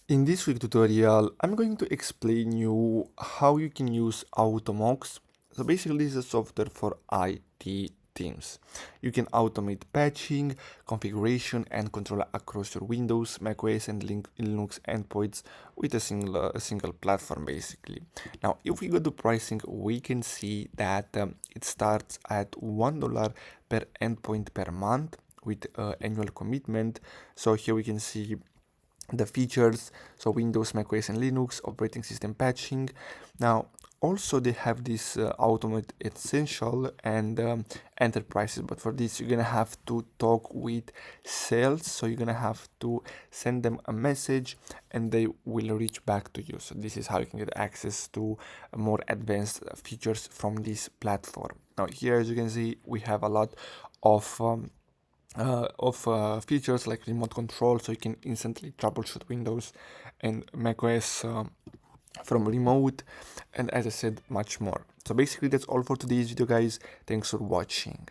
In this week tutorial, I'm going to explain you how you can use Automox. So basically, this is a software for IT teams. You can automate patching, configuration, and control across your Windows, macOS, and Linux endpoints with a single platform, basically. Now, if we go to pricing, we can see that it starts at $1 per endpoint per month with annual commitment. So here we can see the features, so Windows, macOS, and Linux, operating system patching. Now, also they have this Automate Essential and Enterprises, but for this you're gonna have to talk with sales, so you're gonna have to send them a message and they will reach back to you. So this is how you can get access to more advanced features from this platform. Now here, as you can see, we have a lot of features like remote control, so you can instantly troubleshoot Windows and macOS from remote, and as I said, much more. So basically that's all for today's video, guys. Thanks for watching.